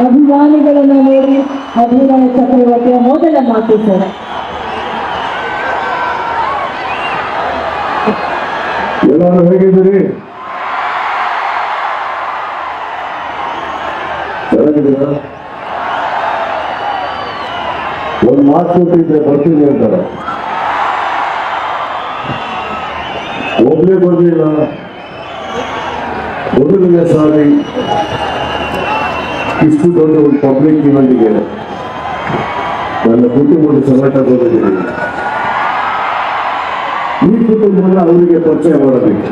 ಅಭಿಮಾನಿಗಳನ್ನು ನೋಡಿ ಅಭಿನಯ ಚಕ್ರವರ್ತಿಯ ಮೊದಲ ಮಾತು ಸರ್. ಎಲ್ಲರೂ ಹೇಗಿದ್ದೀರಿ? ಚೆನ್ನಾಗಿದ್ದೀರಾ? ಒಂದು ಮಾತು ಕೊಟ್ಟಿದ್ರೆ ಬರ್ತೀನಿ ಅಂತಾರೆ, ಒಬ್ಬನೇ ಬರ್ಲಿಲ್ಲ. ಮೊದಲನೇ ಸಾರಿ ಇಷ್ಟು ದೊಡ್ಡ ಒಂದು ಪಬ್ಲಿಕ್ ಇವೆಂಟ್ಗೆ ನನ್ನ ಕುಟುಂಬದ ಸಮೇತ ಬಂದಿದ್ದೀನಿ. ಈ ಕುಟುಂಬವನ್ನು ಅವರಿಗೆ ಪರಿಚಯ ಮಾಡಬೇಕು.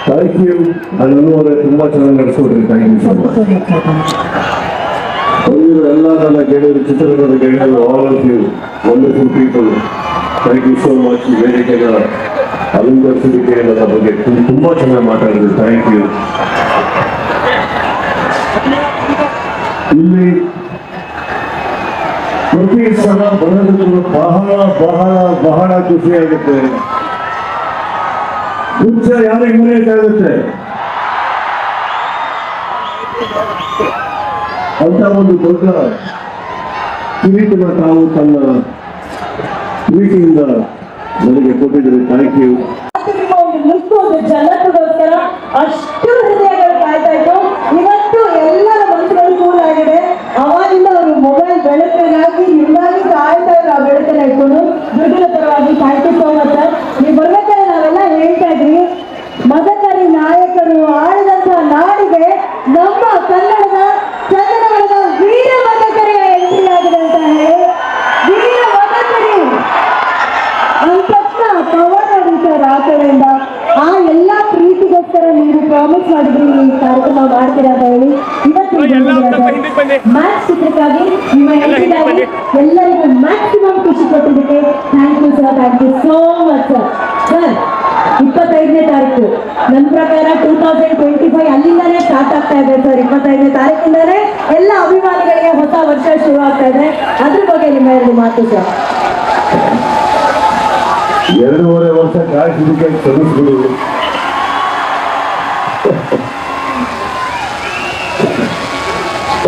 Thank you. ಅನ್ನುವರೆ ತುಂಬಾ ಚೆನ್ನಾಗಿ ನಡೆಸ್ಕೊಡ್ರಿ. Thank you so much. ಎಲ್ಲ ನನ್ನ ಗೆಳೆಯರು, ಚಿತ್ರರಂಗದ ಗೆಳೆಯರು, all of you wonderful people, thank you so much. ವೇದಿಕೆಗಳ ಅಲಂಕರಿಸಲಿಕ್ಕೆ ನನ್ನ ಬಗ್ಗೆ ತುಂಬಾ ಚೆನ್ನಾಗಿ ಮಾತಾಡಿದ್ರು. Thank you. ಇಲ್ಲಿ ಪ್ರತಿ ಸಲ ಬರೋದಕ್ಕೂ ಬಹಳ ಬಹಳ ಬಹಳ ಖುಷಿಯಾಗುತ್ತೆ. ಹುಚ್ಚ ಯಾರಿಗೆ ಮರೆಯಕ್ಕಾಗುತ್ತೆ ಅಂತ ಒಂದು ದೊಡ್ಡ ಕಿರೀಟನ ತಾವು ತನ್ನ ಪ್ರೀತಿಯಿಂದ ನನಗೆ ಕೊಟ್ಟಿದ್ದಾರೆ. Thank you. ಜನತೆಗೋಸ್ಕರ ಅಷ್ಟು ಹೃದಯಗಳು ಕಾಯ್ತಾ ಇತ್ತು. ಇವತ್ತು ಎಲ್ಲರ ಮನಸ್ಸುಗಳು ಕೂಲ್ ಆಗಿದೆ. ಅವಾಗಿಂದ ಅವರು ಮೊಬೈಲ್ ಬೆಳಕಿಗಾಗಿ ನಿಮ್ಗಾಗಿ ಕಾಯ್ತಾ ಇದ್ರು. ಆ ಬೆಳಕನ್ನ ಇಟ್ಕೊಂಡು ದುಡ್ಡಿನ ಪರವಾಗಿ thank you so much sir. ನೀವು ಬರ್ಬೇಕಾದ್ರೆ ನಾವೆಲ್ಲ ಹೇಳ್ತಾ ಇದ್ವಿ, ಮದಕರಿ ನಾಯಕರು ಆಳಿದಂತಹ ನಾಡಿಗೆ ನಮ್ಮ ಕನ್ನಡದ ಚಂದನವರದ ವೀರ ಮದಕರಿಯ ಎಂಟ್ರಿ ಆಗಿದೆ ಅಂತ ಹೇಳಿ, ವೀರ ಮದಕರಿ ಅಂತಕ್ಷಣ ಪವರ್ ನೋಡಿ ಸರ್. ಆ ಕಡೆಯಿಂದ ಆ ಎಲ್ಲಾ ಪ್ರೀತಿಗೋಸ್ಕರ ನೀವು ಪ್ರಾಮಿಸ್ ಮಾಡಿದ್ರಿ ಈ ಕಾರ್ಯಕ್ರಮ ಮಾಡ್ತೀರಾ ಅಂತ ಹೇಳಿ ಇವತ್ತು ಮ್ಯಾಚ್ ಚಿತ್ರಕ್ಕಾಗಿ ನಿಮ್ಮ ಎಂಟ್ರಿಗಾಗಿ ಎಲ್ಲರಿಗೂ ಮ್ಯಾಕ್ಸಿಮಮ್ ಖುಷಿ ಕೊಟ್ಟಿದ್ದಕ್ಕೆ thank you sir. Thank you so much sir. Sir 25ನೇ ತಾರೀಕು ನನ್ನ ಪ್ರಕಾರ 2025 ಅಲ್ಲಿಂದಾನೇ ಸ್ಟಾರ್ಟ್ ಆಗ್ತಾ ಇದೆ ಸರ್. 25ನೇ ತಾರೀಕಿಂದಾನೇ ಎಲ್ಲ ಅಭಿಮಾನಿಗಳಿಗೆ ಹೊಸ ವರ್ಷ ಶುರು ಆಗ್ತಾ ಇದೆ. ಅದ್ರ ಬಗ್ಗೆ ನಿಮ್ಮ 2 ಮಾತು ಸರ್. 2.5 ವರ್ಷ ಕಾಯ್ಸಿದ್ದಕ್ಕೆ ಕ್ಷಮಿಸ್ಬಿಡು.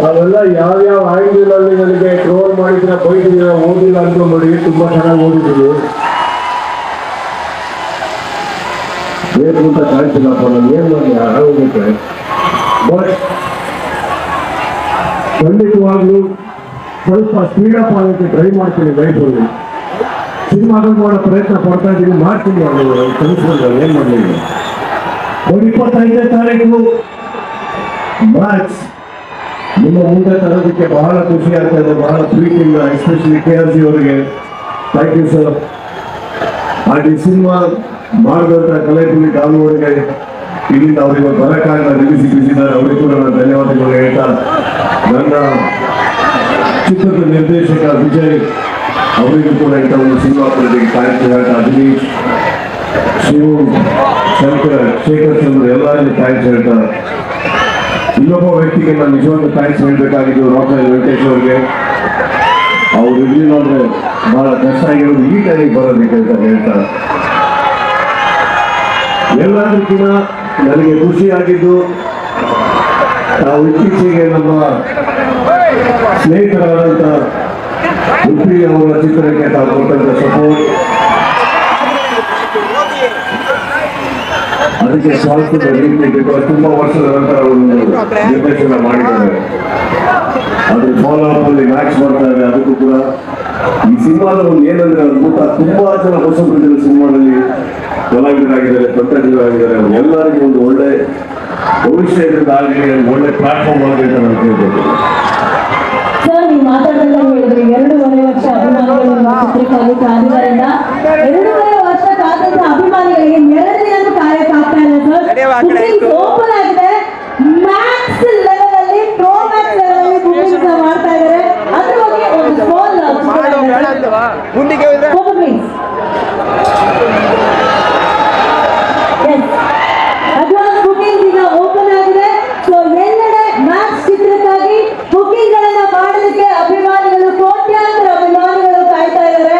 ಅವೆಲ್ಲ ಯಾವ್ಯಾವ ಆಂಗಲ್ ಅಲ್ಲಿ ನನಗೆ ಟ್ರೋಲ್ ಮಾಡಿದ್ರೆ ಬೈದಿದ್ದೀರ, ಓದಿಲ್ಲ ಅನ್ಕೊಂಡ್ಬಿಡಿ. ತುಂಬಾ ಚೆನ್ನಾಗಿ ಓದಿದ್ದೀವಿ. ಬೇಕು ಅಂತ ಕಾಯ್ತಿಲ್ಲಪ್ಪ, ನಾನು ಏನ್ ಮಾಡಿ ಆಗೋಗುತ್ತೆ. ಬಟ್ ಖಂಡಿತವಾಗ್ಲೂ ಸ್ವಲ್ಪ ಸ್ಪೀಡಪ್ ಆಗೋಕ್ಕೆ ಟ್ರೈ ಮಾಡ್ತೀನಿ ಲೈಫಲ್ಲಿ. ಸಿನಿಮಾಗಳು ಮಾಡೋ ಪ್ರಯತ್ನ ಪಡ್ತಾ ಇದ್ದೀನಿ, ಮಾಡ್ತೀನಿ. ಅವರು ಕಲಿಸ್ಕೊಂಡು ಏನ್ ಮಾಡಲಿಲ್ಲ. 25ನೇ ತಾರೀಕು ಮ್ಯಾಚ್ ನಿಮ್ಮ ಮುಂದೆ ತರೋದಕ್ಕೆ ಬಹಳ ಖುಷಿ ಆಗ್ತಾ ಇದೆ, ಬಹಳ ಪ್ರೀತಿಯಿಂದ. ಎಸ್ಪೆಷಲಿ KRG ಅವರಿಗೆ ಥ್ಯಾಂಕ್ ಯು ಸರ್. ಹಾಗೆ ಸಿನಿಮಾ ಮಾಡಿದಂಥ ಕಲೆಪುರಿ ಡಾಲು ಅವರಿಗೆ ಇಲ್ಲಿಂದ ಅವರಿಗೆ ಬರಕ್ಕಾಗಲ್ಲ, ನಿಲ್ಲಿಸಿದ್ದಾರೆ. ಅವರಿಗೂ ಕೂಡ ನಾನು ಧನ್ಯವಾದಗಳು ಹೇಳ್ತಾ, ನನ್ನ ಚಿತ್ರದ ನಿರ್ದೇಶಕ ವಿಜಯ್ ಅವರಿಗೂ ಕೂಡ ಇಂಥ ಒಂದು ಸಿನಿಮಾ ಪ್ರತಿಗೆ ಥ್ಯಾಂಕ್ಸ್ ಹೇಳ್ತಾ, ದಿನೇಶ್, ಶಿವು, ಶಂಕರ್, ಶೇಖರ್ ಚಂದ್ರ ಎಲ್ಲರಿಗೂ ಥ್ಯಾಂಕ್ಸ್ ಹೇಳ್ತಾ, ಇನ್ನೊಬ್ಬ ವ್ಯಕ್ತಿಗೆ ನಾನು ನಿಜವಾಗ್ಲೂ ಥ್ಯಾಂಕ್ಸ್ ಹೇಳ್ಬೇಕಾಗಿದ್ದು ರಾಕೇಲ್ ವೆಂಕಟೇಶ್ ಅವ್ರಿಗೆ. ಅವ್ರು ಇರ್ಲಿಲ್ಲ ಅಂದ್ರೆ ಬಹಳ ಕಷ್ಟ ಆಗಿರೋದು ಈ ಟೈಮಿಗೆ ಬರೋದಕ್ಕೆ ಅಂತ ಹೇಳ್ತಾ, ಎಲ್ಲದಕ್ಕಿಂತ ನನಗೆ ಖುಷಿಯಾಗಿದ್ದು ನಾವು ಇತ್ತೀಚೆಗೆ ನಮ್ಮ ಸ್ನೇಹಿತರಾದಂಥ ಉಪ್ಪಿ ಅವರ ಚಿತ್ರಕ್ಕೆ ತಾವು ಕೊಟ್ಟಂತ ಸಪೋರ್ಟ್, ಅದಕ್ಕೆ ಸ್ವಾಗತದ ರೀತಿ. ಬಿಕಾಸ್ ತುಂಬಾ ವರ್ಷದ ನಂತರ ಒಂದು ನಿರ್ದೇಶನ ಮಾಡಿದ್ದಾರೆ. ಅದ್ರ ಫಾಲೋ ಅಪ್ ಅಲ್ಲಿ ಮ್ಯಾಚ್ ಮಾಡ್ತಾ ಇದೆ. ಅದಕ್ಕೂ ಕೂಡ ಈ ಸಿನಿಮಾದ ಒಂದು ಏನಂದ್ರೆ ಅದ್ಭುತ, ತುಂಬಾ ಜನ ಹೊಸ ಪ್ರಜೆಗಳ ಸಿನಿಮಾದಲ್ಲಿ ಕಲಾವಿದರಾಗಿದ್ದಾರೆ, ತಂತ್ರಜ್ಞರಾಗಿದ್ದಾರೆ. ಎಲ್ಲರಿಗೂ ಒಂದು ಒಳ್ಳೆ ಭವಿಷ್ಯ ಇದರಿಂದ ಆಗಲಿ, ಒಳ್ಳೆ ಪ್ಲಾಟ್ಫಾರ್ಮ್ ಆಗಲಿ ಅಂತ ನಾನು ಕೇಳ್ಬೇಕು. ಸರ್, ನೀವು ಮಾತಾಡ್ತಾ ಹೇಳಿದ್ರಿ 2.5 ವರ್ಷ ಅಭಿಮಾನಿಗಳು ಚಿತ್ರಕ್ಕಾಗಿ ಕಾದಿದ್ದರಿಂದ 2.5 ವರ್ಷ ಕಾದಂತ ಅಭಿಮಾನಿಗಳಿಗೆ 2 ದಿನ ಕಾರ್ಯಕ್ಕಾಗ್ತಾ ಇಲ್ಲ ಸರ್. ಓಪನ್ ಆಗಿದೆ, ಮ್ಯಾಕ್ಸ್ ಲೆವೆಲ್ ಅಲ್ಲಿ, ಪ್ರೋ ಮ್ಯಾಕ್ಸ್ ಲೆವೆಲ್ ಅಲ್ಲಿ ಬುಕಿಂಗ್ ಮಾಡ್ತಾ ಇದ್ದಾರೆ. ಅದ್ರ ಬಗ್ಗೆ ಒಂದು ಫೋನ್ ಅಡ್ವಾನ್ಸ್ ಬುಕಿಂಗ್ ಈಗ ಓಪನ್ ಆಗಿದೆ. ಸೊ ಎಲ್ಲೆಡೆ ಮ್ಯಾಕ್ಸ್ ಚಿತ್ರಕ್ಕಾಗಿ ಬುಕಿಂಗ್ ಗಳನ್ನ ಮಾಡಲಿಕ್ಕೆ ಅಭಿಮಾನಿಗಳು, ಕೋಟ್ಯಾಂತರ ಅಭಿಮಾನಿಗಳು ಕಾಯ್ತಾ ಇದ್ದಾರೆ.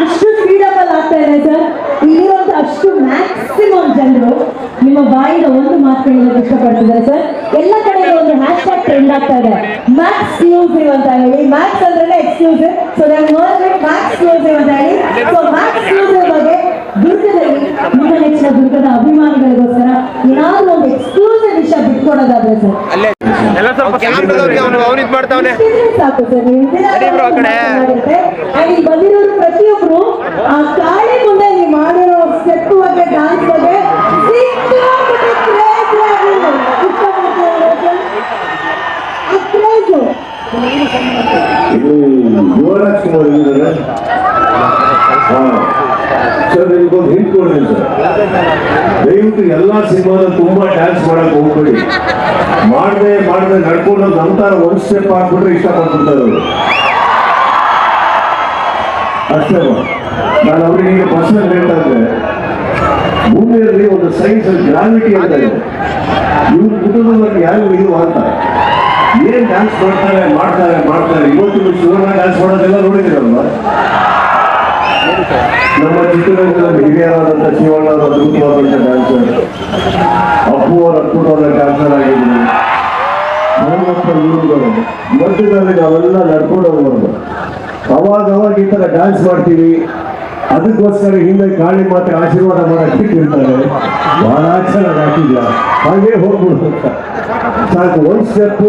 ಅಷ್ಟು ಸ್ಪೀಡಪ್ ಅಲ್ಲಿ ಆಗ್ತಾ ಇದೆ ಸರ್. ಈ ನಿಮ್ಮ ಬಾಯಿದ ಒಂದು ಮಾತು ಹೇಳೋದಕ್ಕೆ ಇಷ್ಟಪಡ್ತಿದ್ದಾರೆ ಸರ್. ಎಲ್ಲ ಕಡೆ ಒಂದು ಹ್ಯಾಶ್ ಟ್ಯಾಗ್ ಟ್ರೆಂಡ್ ಆಗ್ತಾ ಇದೆ, ಮ್ಯಾಕ್ಸ್ ಎಕ್ಸ್ಕ್ಲೂಸಿವ್ ಅಂತ ಹೇಳಿ. ಮ್ಯಾಕ್ಸ್ ಅಂದ್ರೆ ಎಕ್ಸ್ಕ್ಲೂಸಿವ್, ಸೊ ಮ್ಯಾಕ್ಸ್ ಎಕ್ಸ್ಕ್ಲೂಸಿವ್ ಅಂತ ಹೇಳಿ. ಸೊ ಮ್ಯಾಕ್ಸ್ ಎಕ್ಸ್ಕ್ಲೂಸಿವ್ ಬಗ್ಗೆ ದುರ್ಗದಲ್ಲಿ ನಿಮ್ಮ ನೆಚ್ಚಿನ ದುರ್ಗದ ಅಭಿಮಾನಿಗಳಿಗೋಸ್ಕರ ಏನಾದ್ರೂ ಒಂದು ಎಕ್ಸ್ಕ್ಲೂಸಿವ್ ವಿಷಯ ಬಿಟ್ಕೊಡೋದಾದ್ರೆ ಸರ್ ಎಲ್ಲ ಸ್ವಲ್ಪ ಕ್ಯಾಮ್ರಾದವ್ರಿಗೆ ಅವ್ನು ಇದು ಮಾಡ್ತಾವನೆ. ಇಷ್ಟಿದ್ರೆ ಸಾಕು ಸರ್. ನೀವು ಬನ್ನಿ bro ಆ ಕಡೆ. ಇಲ್ಲಿ ಬಂದಿರೋರು ಪ್ರತಿಯೊಬ್ರು ಆ ಕಾಳಿ ಮುಂದೆ ನೀವು ಮಾಡಿರೋ ಸ್ಟೆಪ್ ಬಗ್ಗೆ ಡಾನ್ಸ್ ಬಗ್ಗೆ ಸಿಕ್ಕಾಪಟ್ಟೆ crazy ಆಗಿದೆ. ಇಷ್ಟಪಡ್ತಾರೆ ಸರ್. ಆ craze. ಇದು ಯುವರಾಜ್ ಕುಮಾರ್ ಇದ್ದಾರೆ. ಸರ್ ನಿಮ್ಗೊಂದು ಹಿಂಟ್ ಕೊಡ್ತೀನಿ ಸರ್, ದಯವಿಟ್ಟು ಎಲ್ಲಾ ಸಿನಿಮಾದ ತುಂಬಾ ಡ್ಯಾನ್ಸ್ ಮಾಡಕ್ ಹೋಗ್ಬೇಡಿ. ಮಾಡದೆ ನಡ್ಕೊಂಡು ನಂತರ ಒಂದ್ ಸ್ಟೆಪ್ ಹಾಕ್ಬಿಟ್ರೆ ಇಷ್ಟಪಡ್ಬಿಡ್ತಾರೆ ಅವರು ಅಷ್ಟೇ. ನಾನು ಅವ್ರಿಗೆ ಈಗ ಪರ್ಸನಲ್ ಹೇಳ್ತಾ ಇದ್ದೆ, ಭೂಮಿಯಲ್ಲಿ ಒಂದು ಸೈನ್ಸ್ ಗ್ರಾವಿಟಿ ಅಂತ ಇದೆ. ಇವ್ರ ಕುಟುಂಬದಲ್ಲಿ ಯಾರು ಇದು ಅಂತ ಏನ್ ಡ್ಯಾನ್ಸ್ ಮಾಡ್ತಾರೆ. ಇವತ್ತು ಶಿವಣ್ಣ ಡ್ಯಾನ್ಸ್ ಮಾಡೋದೆಲ್ಲ ನೋಡಿದಿರಲ್ವ? ನಮ್ಮ ಚಿತ್ರರಂಗದಲ್ಲಿ ಹಿರಿಯರಾದಂಥ ಶಿವಣ್ಣ ಅದ್ಭುತವಾದಂಥ ಡ್ಯಾನ್ಸರ್, ಅಪ್ಪು ಅವರ ಅದ್ಭುತವಾದ ಡ್ಯಾನ್ಸರ್ ಆಗಿದ್ರು. ಮಧ್ಯದಲ್ಲಿ ನಾವೆಲ್ಲ ನಡ್ಕೊಂಡು ಹೋಗ್ಬಾರ್ದು. ಅವಾಗ ಈ ತರ ಡ್ಯಾನ್ಸ್ ಮಾಡ್ತೀವಿ, ಅದಕ್ಕೋಸ್ಕರ ಹಿಂದೆ ಕಾಳಿ ಮಾತೆ ಆಶೀರ್ವಾದ ಮಾಡಕ್ಕೆ ಇರ್ತಾರೆ. ಬಹಳ ಚೆನ್ನಾಗಿ ಹಾಕಿಲ್ಲ, ಹಾಗೆ ಹೋಗ್ಬಿಡ್ತು ಸಾಕು. ಒಂದ್ ಸ್ಟೆಪ್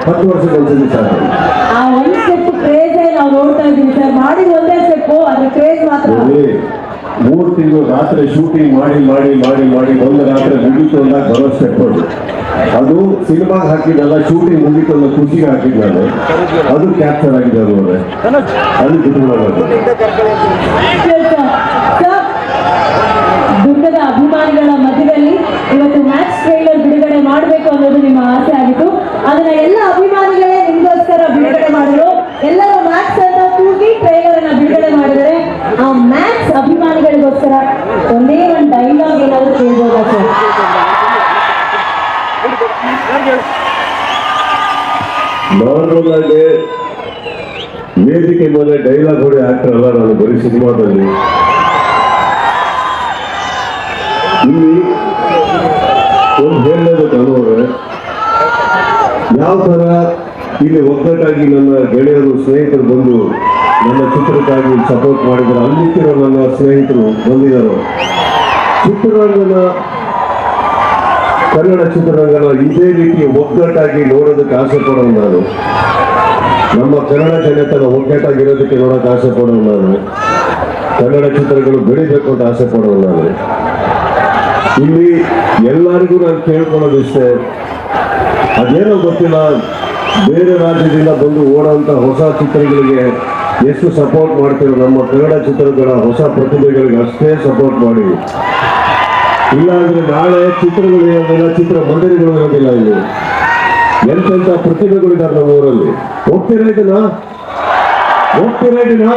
10 ವರ್ಷಕ್ಕೆ ಒಂದ್ಸತಿ ಸಾಕು. ಆ ಒಂದ್ ಸ್ಟೆಪ್ ಕ್ರೇಜ್ ನಾವು ನೋಡ್ತಾ ಇದ್ದೀವಿ ಸರ್. ಮಾಡಿದ ಒಂದೇ ಸ್ಟೆಪ್, ಅದ್ರ ಕ್ರೇಜ್ ಮಾತ್ರ. 3 ತಿಂಗಳು ರಾತ್ರಿ ಶೂಟಿಂಗ್ ಮಾಡಿ ಒಂದು ರಾತ್ರಿ ಮುಗಿತು ಅಂದಾಗ ಬರೋ ಸ್ಟೆಪ್ ಅದು ಸಿನಿಮಾಗೆ ಹಾಕಿದ್ದಲ್ಲ, ಶೂಟಿಂಗ್ ಮುಗಿತು ಅನ್ನೋ ಖುಷಿಗೆ ಹಾಕಿದ್ದಾನೆ. ಅದು ಕ್ಯಾಪ್ಚರ್ ಆಗಿದೆ ನೋಡ್ರೆ, ಅದು ಬಿಟ್ಟು ದುರ್ಗದ ಅಭಿಮಾನಿಗಳ ಮಧ್ಯದಲ್ಲಿ ಇವತ್ತು ಮ್ಯಾಚ್ ಟ್ರೈಲರ್ ಬಿಡುಗಡೆ ಮಾಡಬೇಕು ಅನ್ನೋದು ನಿಮ್ಮ ಆಸೆ ಆಗಿತ್ತು. ಅದನ್ನ ಎಲ್ಲ ಅಭಿಮಾನಿಗಳೇ ನಿಮ್ಗೋಸ್ಕರ ಬಿಡುಗಡೆ ಮಾಡಿದ್ರು. ಎಲ್ಲರೂ ಮ್ಯಾಕ್ಸ್ ಅಂತ ಕೂಗಿ ಟ್ರೈಲರ್ ಅನ್ನ ಬಿಡುಗಡೆ ಮಾಡಿದರೆ ಆ ಮ್ಯಾಕ್ಸ್ ಅಭಿಮಾನಿಗಳಿಗೋಸ್ಕರ ಒಂದೇ ಒಂದು ಡೈಲಾಗ್ ಏನಾದ್ರು ಕೇಳ್ಬೋದಾ ಸರ್? ನಾರ್ಮಲ್ ಆಗಿ ವೇದಿಕೆ ಮೇಲೆ ಡೈಲಾಗ್ ಹೊಡೆ ಹಾಕ್ತಾರಲ್ಲ, ನಾನು ಬರೀ ಸಿನಿಮಾದಲ್ಲಿ ಇಲ್ಲಿ ಒಂದು ಹೇಳಬೇಕು ಅನ್ನೋರೆ ಯಾವ ತರ ಇಲ್ಲಿ ಒಗ್ಗಟ್ಟಾಗಿ ನನ್ನ ಗೆಳೆಯರು ಸ್ನೇಹಿತರು ಬಂದು ನನ್ನ ಚಿತ್ರಕ್ಕಾಗಿ ಸಪೋರ್ಟ್ ಮಾಡಿದ್ರು. ಅಲ್ಲಿರೋ ನನ್ನ ಸ್ನೇಹಿತರು ಬಂದಿದ್ದಾರೆ. ಕನ್ನಡ ಚಿತ್ರರಂಗನ ಇದೇ ರೀತಿ ಒಗ್ಗಟ್ಟಾಗಿ ನೋಡೋದಕ್ಕೆ ಆಸೆ ಪಡೋನು ನಾನು. ನಮ್ಮ ಕನ್ನಡ ಜನತೆನ ಒಗ್ಗಟ್ಟಾಗಿರೋದಕ್ಕೆ ನೋಡೋಕೆ ಆಸೆ ಪಡೋನು ನಾನು. ಕನ್ನಡ ಚಿತ್ರಗಳು ಬೆಳಿಬೇಕು ಅಂತ ಆಸೆ ಪಡೋನು ನಾನು. ಇಲ್ಲಿ ಎಲ್ಲರಿಗೂ ನಾನು ಕೇಳ್ಕೊಳ್ಳೋದಿಷ್ಟೇ, ಅದೇನೋ ಗೊತ್ತಿಲ್ಲ, ಬೇರೆ ರಾಜ್ಯದಿಂದ ಬಂದು ಓಡೋಂಥ ಹೊಸ ಚಿತ್ರಗಳಿಗೆ ಎಷ್ಟು ಸಪೋರ್ಟ್ ಮಾಡ್ತೀರೋ ನಮ್ಮ ಕನ್ನಡ ಚಿತ್ರಗಳ ಹೊಸ ಪ್ರತಿಭೆಗಳಿಗೆ ಅಷ್ಟೇ ಸಪೋರ್ಟ್ ಮಾಡಿ. ಇಲ್ಲಾಂದ್ರೆ ನಾಳೆ ಚಿತ್ರಗಳು ಇರೋದಿಲ್ಲ, ಚಿತ್ರ ಮಂದಿರಗಳು ಇರೋದಿಲ್ಲ. ಇಲ್ಲಿ ಎಂತೆಂಥ ಪ್ರತಿಭೆಗಳಿದ್ದಾರೆ ನಮ್ಮ ಊರಲ್ಲಿ. ಹೋಗ್ತೀರಾ ಇದನ್ನ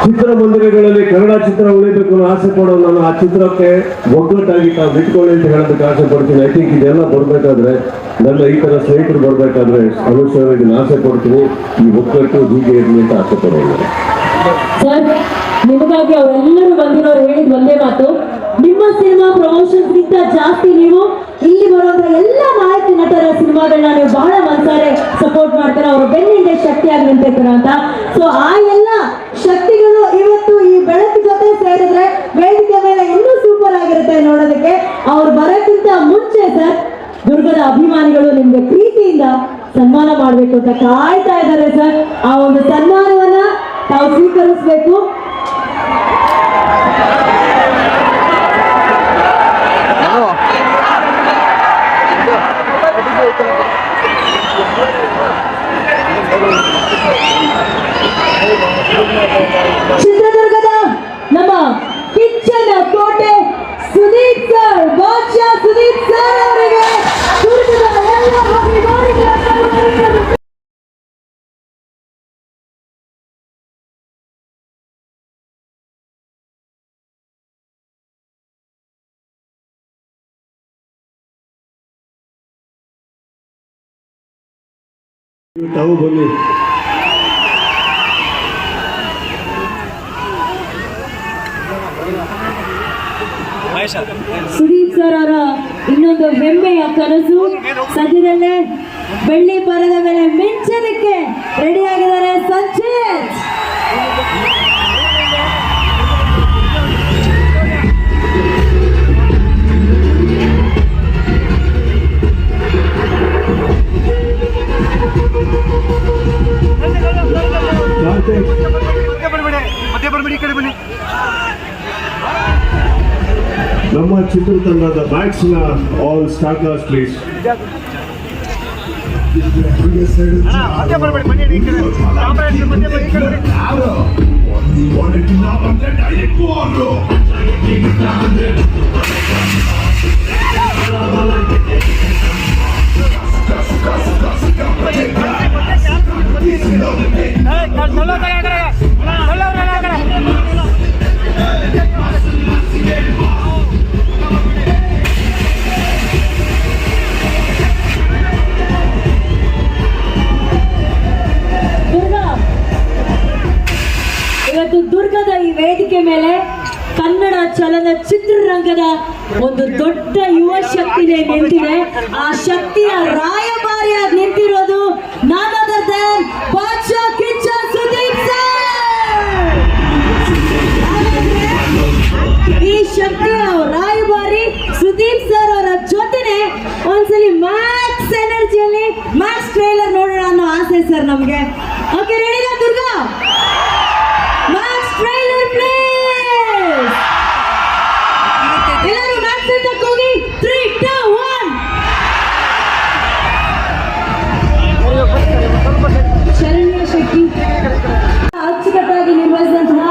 ಚಿತ್ರಮಂದಿರಗಳಲ್ಲಿ ಕನ್ನಡ ಚಿತ್ರ ಉಳಿಬೇಕು ಅನ್ನೋ ಆಸೆ ಪಡೋ ನಾನು ಆ ಚಿತ್ರಕ್ಕೆ ಒಗ್ಗಟ್ಟಾಗಿ ತಾವು ಬಿಟ್ಕೊಳ್ಳಿ ಅಂತ ಹೇಳೋದಕ್ಕೆ ಆಸೆ ಪಡ್ತೀನಿ. ಐ ಥಿಂಕ್ ಇದೆಲ್ಲ ಬರಬೇಕಾದ್ರೆ ನನ್ನ ಈ ತರ ಸ್ನೇಹಿತರು ಬರಬೇಕಾದ್ರೆ ಅನುಷ್ಠಾನ ಇದನ್ನ ಆಸೆ ಪಡ್ತೀನಿ. ಈ ಒಗ್ಗಟ್ಟು ಹೀಗೆ ಇರಲಿ ಅಂತ ಆಸೆ ಪಡೋಲ್ಲ ಸರ್. ನಿಮಗಾಗಿ ಅವರೆಲ್ಲರೂ ಬಂದಿರೋರು ಹೇಳಿದ ಒಂದೇ ಮಾತು, ನಿಮ್ಮ ಸಿನಿಮಾ ಪ್ರಮೋಷನ್ಸ್ಗಿಂತ ಜಾಸ್ತಿ ನೀವು ಇಲ್ಲಿ ಬರುವಂತ ಎಲ್ಲ ನಾಯಕ ನಟರ ಸಿನಿಮಾಗಳನ್ನ ನೀವು ಬಹಳ ಮನಸಾರೆ ಸಪೋರ್ಟ್ ಮಾಡ್ತಾರೆ. ಅವರ ಬೆನ್ನಿಂದ ಶಕ್ತಿಯಾಗಿ ನಿಂತಿರ್ತಾರ ಅಂತ. ಸೊ ಆ ಎಲ್ಲ ಶಕ್ತಿಗಳು ಇವತ್ತು ಈ ಬೆಳಕು ಜೊತೆ ಸೇರಿದ್ರೆ ವೇದಿಕೆ ಮೇಲೆ ಇನ್ನೂ ಸೂಪರ್ ಆಗಿರುತ್ತೆ ನೋಡೋದಕ್ಕೆ. ಅವ್ರು ಬರೋಕ್ಕಿಂತ ಮುಂಚೆ ಸರ್, ದುರ್ಗದ ಅಭಿಮಾನಿಗಳು ನಿಮ್ಗೆ ಪ್ರೀತಿಯಿಂದ ಸನ್ಮಾನ ಮಾಡಬೇಕು ಅಂತ ಕಾಯ್ತಾ ಇದ್ದಾರೆ ಸರ್. ಆ ಒಂದು ಸನ್ಮಾನವನ್ನ ತಾವು ಸ್ವೀಕರಿಸಬೇಕು. ಚಿತ್ರದುರ್ಗದ ನಮ್ಮ ಕಿಚ್ಚನ ಕೋಟೆ ಸುದೀಪ್ ಸರ್, ಬಾದ್ಶಾ ಸುದೀಪ್ ಸರ್ ಅವರಿಗೆ ದುರ್ಗದ ಎಲ್ಲ ಅಭಿಮಾನಿಗಳ ತಾವು ಬನ್ನಿ. ಸುದೀಪ್ ಸರ್ ಅವರ ಇನ್ನೊಂದು ಹೆಮ್ಮೆಯ ಕನಸು ಸದ್ಯದಲ್ಲೇ ಬೆಳ್ಳಿ ಪರದ ಮೇಲೆ ಮಿಂಚೋದಕ್ಕೆ ರೆಡಿ ಆಗಿದ್ದಾರೆ ಸಂಚಿತ್. ನಮ್ಮ ಚಿತ್ರತಂಡದ ಮ್ಯಾಕ್ಸ್ನ ಆಲ್ ಸ್ಟಾರ್ಟರ್ಸ್ ಪ್ಲೀಸ್. ಇವತ್ತು ದುರ್ಗದ ಈ ವೇದಿಕೆ ಮೇಲೆ ಕನ್ನಡ ಚಲನಚಿತ್ರರಂಗದ ಒಂದು ದೊಡ್ಡ ಯುವ ಶಕ್ತಿನೇ ನಿಂತಿದೆ. ಆ ಶಕ್ತಿಯ ರಾಯಭಾರಿಯಾಗಿ ನಿಂತಿರೋದು none other than Baadshah Kichcha Sudeep sir. ಈ ಶಕ್ತಿಯ ರಾಯಭಾರಿ ಸುದೀಪ್ ಸರ್ ಅವರ ಜೊತೆನೆ ಒಂದ್ಸಲಿ ಮ್ಯಾಕ್ಸ್ ಎನರ್ಜಿಯಲ್ಲಿ ಮ್ಯಾಕ್ಸ್ ಟ್ರೈಲರ್ ನೋಡೋಣ ಅನ್ನೋ ಆಸೆ ಸರ್ ನಮ್ಗೆ. ಓಕೆ, ರೆಡಿನಾ ದುರ್ಗಾ? Max trailer please. ಎಲ್ಲರೂ ಮ್ಯಾಕ್ಸ್ ಅಂತ ಹೋಗಿ 3, 2, 1. ಶರಣ್ಯ ಶೆಟ್ಟಿ ಅಚ್ಚುಕಟ್ಟಾಗಿ ನಿರ್ವಹಿಸಿದಂತಹ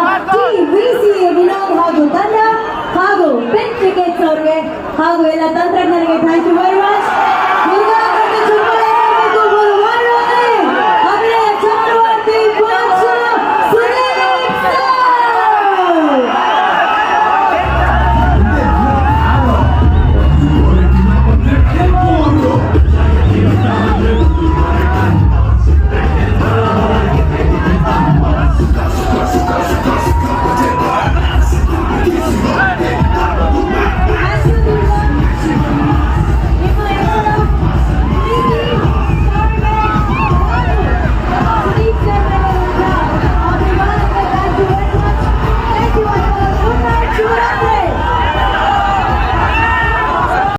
VCA ವಿನೋದ್ ಹಾಗೂ ತಂಡ ಹಾಗೂ ಪಿನ್ ಕ್ರಿಕೆಟ್ಸ್ ಅವರಿಗೆ ಹಾಗೂ ಎಲ್ಲ ತಂತ್ರಜ್ಞರಿಗೆ ಥ್ಯಾಂಕ್ ಯು ವೆರಿ ಮಚ್.